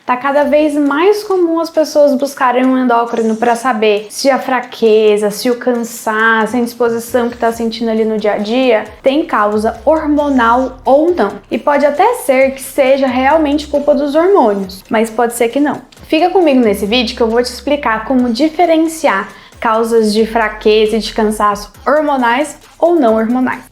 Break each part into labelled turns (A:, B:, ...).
A: tá cada vez mais comum as pessoas buscarem um endócrino para saber se a fraqueza, se o cansaço, a indisposição que está sentindo ali no dia a dia tem causa hormonal ou não. E pode até ser que seja realmente culpa dos hormônios, mas pode ser que não. Fica comigo nesse vídeo que eu vou te explicar como diferenciar causas de fraqueza e de cansaço hormonais ou não hormonais.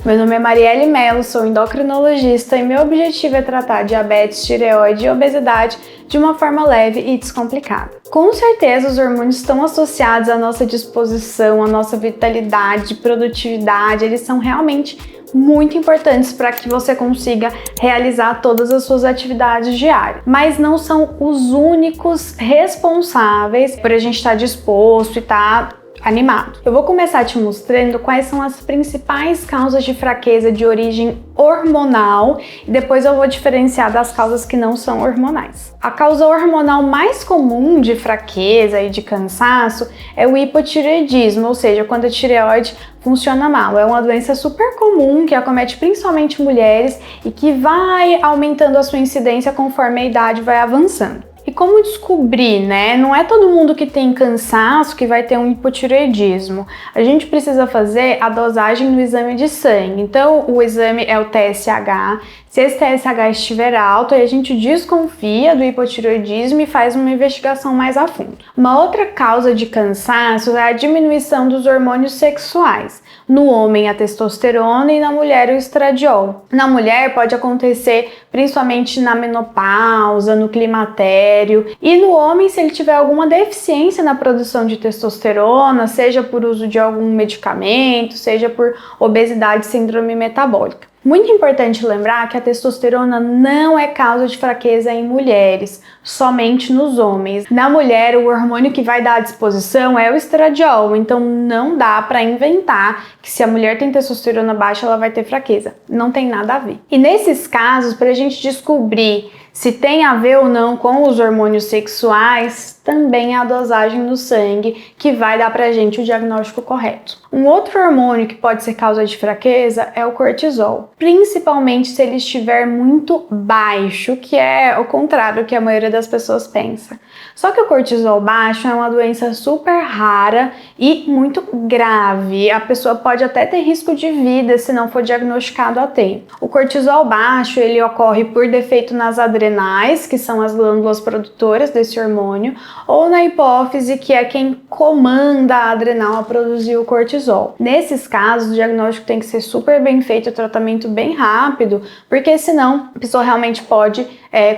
A: Meu nome é Marielle Mello, sou endocrinologista e meu objetivo é tratar diabetes, tireoide e obesidade de uma forma leve e descomplicada. Com certeza os hormônios estão associados à nossa disposição, à nossa vitalidade, produtividade, eles são realmente muito importantes para que você consiga realizar todas as suas atividades diárias, mas não são os únicos responsáveis por a gente estar disposto e estar animado. Eu vou começar te mostrando quais são as principais causas de fraqueza de origem hormonal e depois eu vou diferenciar das causas que não são hormonais. A causa hormonal mais comum de fraqueza e de cansaço é o hipotireoidismo, ou seja, quando a tireoide funciona mal. É uma doença super comum que acomete principalmente mulheres e que vai aumentando a sua incidência conforme a idade vai avançando. E como descobrir, né? Não é todo mundo que tem cansaço que vai ter um hipotireoidismo. A gente precisa fazer a dosagem no exame de sangue. Então, o exame é o TSH. Se esse TSH estiver alto, aí a gente desconfia do hipotireoidismo e faz uma investigação mais a fundo. Uma outra causa de cansaço é a diminuição dos hormônios sexuais. No homem, a testosterona e na mulher, o estradiol. Na mulher, pode acontecer principalmente na menopausa, no climatério. E no homem, se ele tiver alguma deficiência na produção de testosterona, seja por uso de algum medicamento, seja por obesidade e síndrome metabólica. Muito importante lembrar que a testosterona não é causa de fraqueza em mulheres, somente nos homens. Na mulher, o hormônio que vai dar a disposição é o estradiol, então não dá para inventar que se a mulher tem testosterona baixa, ela vai ter fraqueza. Não tem nada a ver. E nesses casos, para a gente descobrir se tem a ver ou não com os hormônios sexuais, também é a dosagem no sangue que vai dar pra gente o diagnóstico correto. Um outro hormônio que pode ser causa de fraqueza é o cortisol, principalmente se ele estiver muito baixo, que é o contrário que a maioria das pessoas pensa. Só que o cortisol baixo é uma doença super rara e muito grave. A pessoa pode até ter risco de vida se não for diagnosticado a tempo. O cortisol baixo, ele ocorre por defeito nas adrenais, que são as glândulas produtoras desse hormônio, ou na hipófise, que é quem comanda a adrenal a produzir o cortisol. Nesses casos, o diagnóstico tem que ser super bem feito, o tratamento bem rápido, porque senão a pessoa realmente pode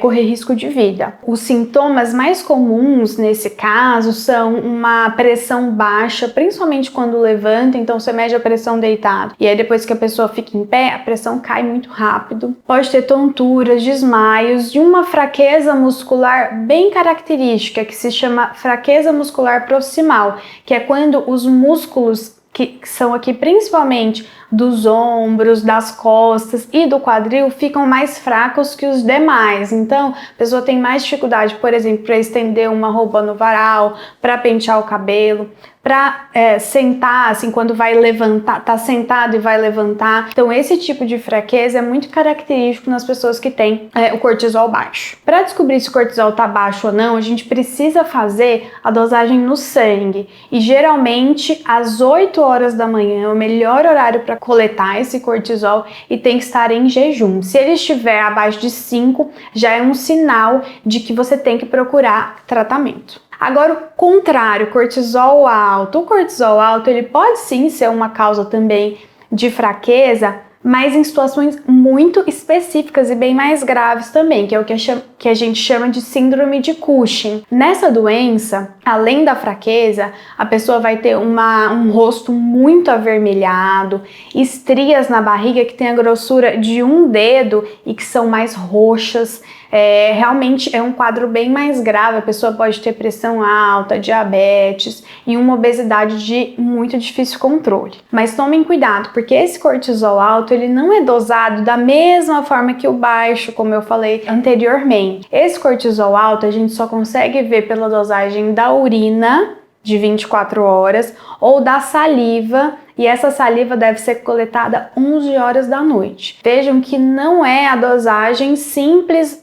A: correr risco de vida. Os sintomas mais comuns nesse caso são uma pressão baixa, principalmente quando levanta, então você mede a pressão deitado, e aí depois que a pessoa fica em pé, a pressão cai muito rápido. Pode ter tonturas, desmaios, de uma fraqueza muscular bem característica, que se chama fraqueza muscular proximal, que é quando os músculos que são aqui principalmente dos ombros, das costas e do quadril ficam mais fracos que os demais. Então, a pessoa tem mais dificuldade, por exemplo, para estender uma roupa no varal, para pentear o cabelo, para sentar, assim, quando vai levantar, tá sentado e vai levantar. Então, esse tipo de fraqueza é muito característico nas pessoas que têm o cortisol baixo. Para descobrir se o cortisol tá baixo ou não, a gente precisa fazer a dosagem no sangue. E geralmente, às 8 horas da manhã é o melhor horário para coletar esse cortisol e tem que estar em jejum. Se ele estiver abaixo de 5, já é um sinal de que você tem que procurar tratamento. Agora, o contrário, cortisol alto. O cortisol alto, ele pode sim ser uma causa também de fraqueza, mas em situações muito específicas e bem mais graves também, que é o que a gente chama de síndrome de Cushing. Nessa doença, além da fraqueza, a pessoa vai ter um rosto muito avermelhado, estrias na barriga que tem a grossura de um dedo e que são mais roxas, realmente é um quadro bem mais grave. A pessoa pode ter pressão alta, diabetes e uma obesidade de muito difícil controle. Mas tomem cuidado, porque esse cortisol alto, ele não é dosado da mesma forma que o baixo, como eu falei anteriormente. Esse cortisol alto a gente só consegue ver pela dosagem da urina de 24 horas ou da saliva, e essa saliva deve ser coletada 11 horas da noite. Vejam que não é a dosagem simples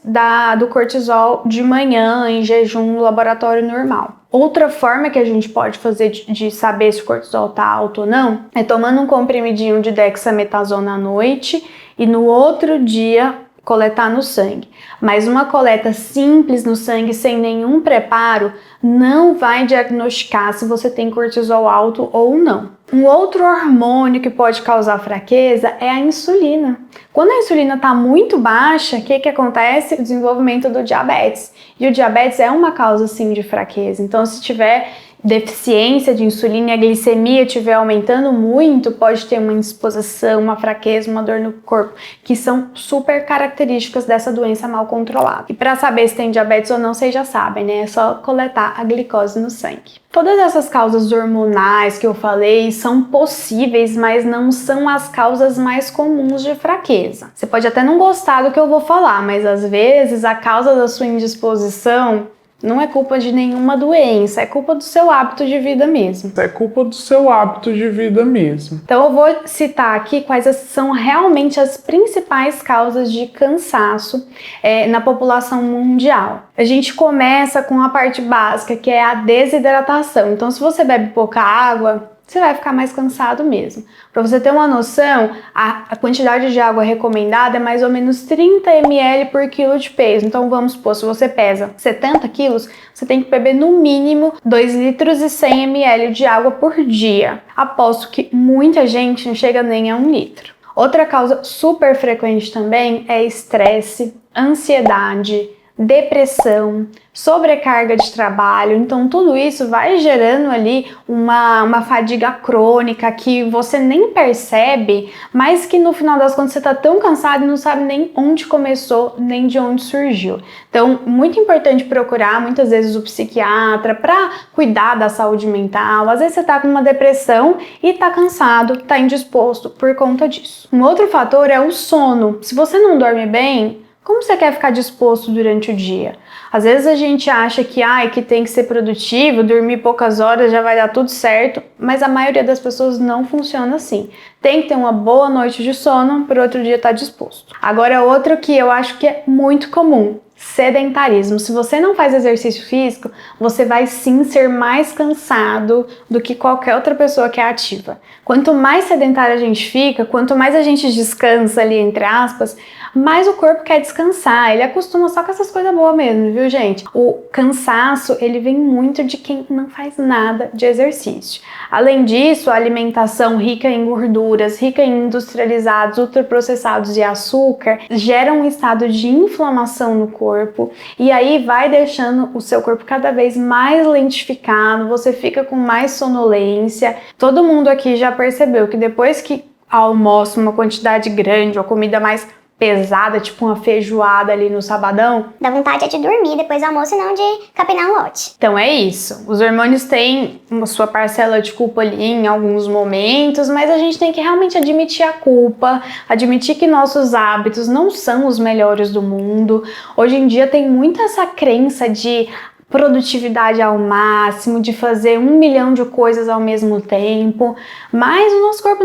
A: do cortisol de manhã em jejum no laboratório normal. Outra forma que a gente pode fazer de saber se o cortisol está alto ou não é tomando um comprimidinho de dexametasona à noite e no outro dia coletar no sangue. Mas uma coleta simples no sangue sem nenhum preparo não vai diagnosticar se você tem cortisol alto ou não. Um outro hormônio que pode causar fraqueza é a insulina. Quando a insulina está muito baixa, o que acontece? O desenvolvimento do diabetes. E o diabetes é uma causa, sim, de fraqueza. Então, se tiver deficiência de insulina e a glicemia estiver aumentando muito, pode ter uma indisposição, uma fraqueza, uma dor no corpo, que são super características dessa doença mal controlada. E para saber se tem diabetes ou não, vocês já sabem, né? É só coletar a glicose no sangue. Todas essas causas hormonais que eu falei são possíveis, mas não são as causas mais comuns de fraqueza. Você pode até não gostar do que eu vou falar, mas às vezes a causa da sua indisposição não é culpa de nenhuma doença, é culpa do seu hábito de vida mesmo.
B: É culpa do seu hábito de vida mesmo.
A: Então eu vou citar aqui quais são realmente as principais causas de cansaço na população mundial. A gente começa com a parte básica, que é a desidratação. Então, se você bebe pouca água, você vai ficar mais cansado mesmo. Para você ter uma noção, a quantidade de água recomendada é mais ou menos 30 ml por quilo de peso. Então vamos supor, se você pesa 70 quilos, você tem que beber no mínimo 2 litros e 100 ml de água por dia. Aposto que muita gente não chega nem a 1 litro. Outra causa super frequente também é estresse, ansiedade, depressão, sobrecarga de trabalho. Então tudo isso vai gerando ali uma fadiga crônica que você nem percebe, mas que no final das contas você tá tão cansado e não sabe nem onde começou, nem de onde surgiu. Então, muito importante procurar muitas vezes o psiquiatra para cuidar da saúde mental. Às vezes você tá com uma depressão e tá cansado, tá indisposto por conta disso. Um outro fator é o sono. Se você não dorme bem, como você quer ficar disposto durante o dia? Às vezes a gente acha que tem que ser produtivo, dormir poucas horas já vai dar tudo certo, mas a maioria das pessoas não funciona assim. Tem que ter uma boa noite de sono para outro dia estar disposto. Agora, outro que eu acho que é muito comum: sedentarismo. Se você não faz exercício físico, você vai sim ser mais cansado do que qualquer outra pessoa que é ativa. Quanto mais sedentária a gente fica, quanto mais a gente descansa ali, entre aspas, mais o corpo quer descansar. Ele acostuma só com essas coisas boas mesmo, viu, gente? O cansaço, ele vem muito de quem não faz nada de exercício. Além disso, a alimentação rica em gorduras, rica em industrializados, ultraprocessados e açúcar, gera um estado de inflamação no corpo, e aí vai deixando o seu corpo cada vez mais lentificado, você fica com mais sonolência. Todo mundo aqui já percebeu que depois que almoça uma quantidade grande ou comida mais pesada, tipo uma feijoada ali no sabadão,
C: dá vontade de dormir depois do almoço e não de capinar um lote.
A: Então é isso. Os hormônios têm uma sua parcela de culpa ali em alguns momentos, mas a gente tem que realmente admitir a culpa, admitir que nossos hábitos não são os melhores do mundo. Hoje em dia tem muito essa crença de produtividade ao máximo, de fazer 1 milhão de coisas ao mesmo tempo, mas o nosso corpo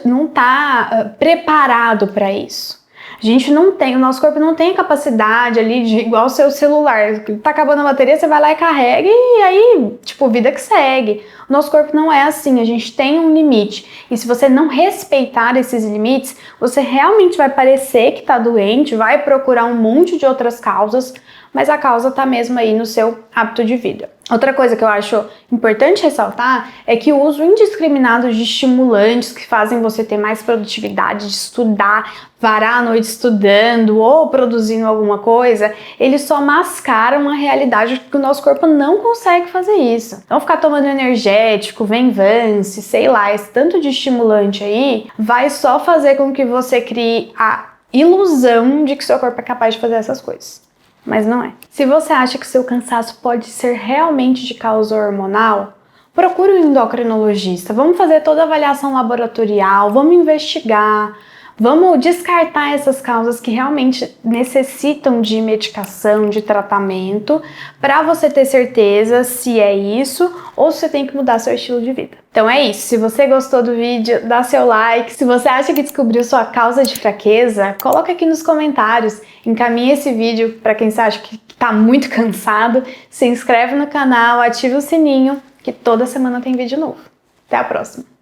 A: não tá preparado para isso. O nosso corpo não tem a capacidade ali de, igual o seu celular, tá acabando a bateria, você vai lá e carrega e aí, vida que segue. O nosso corpo não é assim, a gente tem um limite. E se você não respeitar esses limites, você realmente vai parecer que tá doente, vai procurar um monte de outras causas, mas a causa tá mesmo aí no seu hábito de vida. Outra coisa que eu acho importante ressaltar é que o uso indiscriminado de estimulantes que fazem você ter mais produtividade, de estudar, varar a noite estudando ou produzindo alguma coisa, eles só mascaram uma realidade que o nosso corpo não consegue fazer isso. Então ficar tomando energético, Venvance, sei lá, esse tanto de estimulante aí, vai só fazer com que você crie a ilusão de que seu corpo é capaz de fazer essas coisas. Mas não é. Se você acha que seu cansaço pode ser realmente de causa hormonal, procure um endocrinologista. Vamos fazer toda a avaliação laboratorial, vamos investigar, vamos descartar essas causas que realmente necessitam de medicação, de tratamento, para você ter certeza se é isso ou se você tem que mudar seu estilo de vida. Então é isso. Se você gostou do vídeo, dá seu like. Se você acha que descobriu sua causa de fraqueza, coloca aqui nos comentários. Encaminhe esse vídeo para quem você acha que está muito cansado. Se inscreve no canal, ativa o sininho, que toda semana tem vídeo novo. Até a próxima!